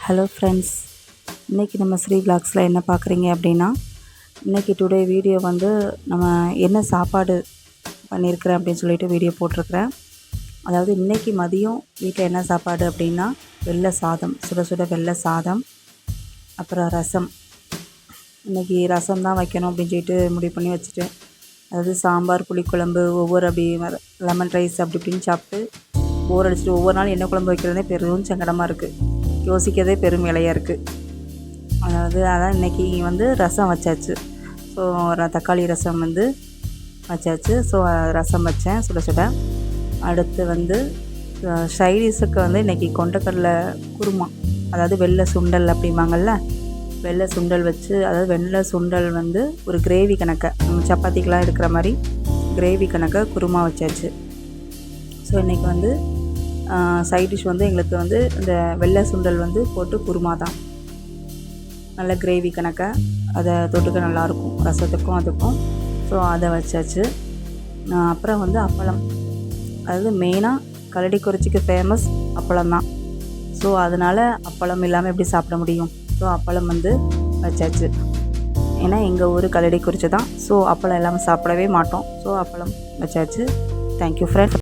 Hello friends, இன்றைக்கி நம்ம ஸ்ரீ விலாக்ஸில் என்ன பார்க்குறீங்க அப்படின்னா, இன்றைக்கி டுடே வீடியோ வந்து நம்ம என்ன சாப்பாடு பண்ணியிருக்கிறேன் அப்படின்னு சொல்லிட்டு வீடியோ போட்டிருக்கிறேன். அதாவது இன்றைக்கி மதியம் வீட்டில் என்ன சாப்பாடு அப்படின்னா, வெள்ளை சாதம், சுட சுட வெள்ளை சாதம், அப்புறம் ரசம். இன்றைக்கி ரசம் தான் வைக்கணும் அப்படின்னு சொல்லிட்டு முடிவு பண்ணி வச்சுட்டேன். அதாவது சாம்பார், புளிக்குழம்பு, ஒவ்வொரு அப்படி லெமன் ரைஸ் அப்படி இப்படின்னு சாப்பிட்டு போர் அடிச்சுட்டு ஒவ்வொரு நாள் என்ன குழம்பு வைக்கிறதே பெரும் சங்கடமாக இருக்குது. யோசிக்கிறதே பெரும் வேலையாக இருக்குது. அதான் இன்றைக்கி வந்து ரசம் வச்சாச்சு. ஸோ தக்காளி ரசம் வந்து வச்சாச்சு. ஸோ ரசம் வச்சேன் சுட சுட. அடுத்து வந்து சைடிஷுக்கு வந்து இன்றைக்கி கொண்டக்கடலை குருமா, அதாவது வெள்ளை சுண்டல் அப்படிம்பாங்கள்ல, வெள்ளை சுண்டல் வச்சு, அதாவது வெள்ளை சுண்டல் வந்து ஒரு கிரேவி கணக்கை, நம்ம சப்பாத்திக்கெலாம் இருக்கிற மாதிரி கிரேவி கணக்கை குருமா வச்சாச்சு. ஸோ இன்றைக்கி வந்து சைட் டிஷ் வந்து எங்களுக்கு வந்து இந்த வெள்ளை சுண்டல் வந்து போட்டு குருமா தான், நல்ல கிரேவி கணக்காக, அதை தொட்டுக்க நல்லாயிருக்கும் ரசத்துக்கும் அதுக்கும். ஸோ அதை வச்சாச்சு. அப்புறம் வந்து அப்பளம், அதாவது மெயினாக கல்லடிக்குறிச்சிக்கு ஃபேமஸ் அப்பளம் தான். ஸோ அதனால் அப்பளம் இல்லாமல் எப்படி சாப்பிட முடியும்? ஸோ அப்பளம் வந்து வச்சாச்சு. ஏன்னா எங்கள் ஊர் கல்லடிக்குறிச்சி தான். ஸோ அப்பளம் இல்லாமல் சாப்பிடவே மாட்டோம். ஸோ அப்பளம் வச்சாச்சு. Thank you friends.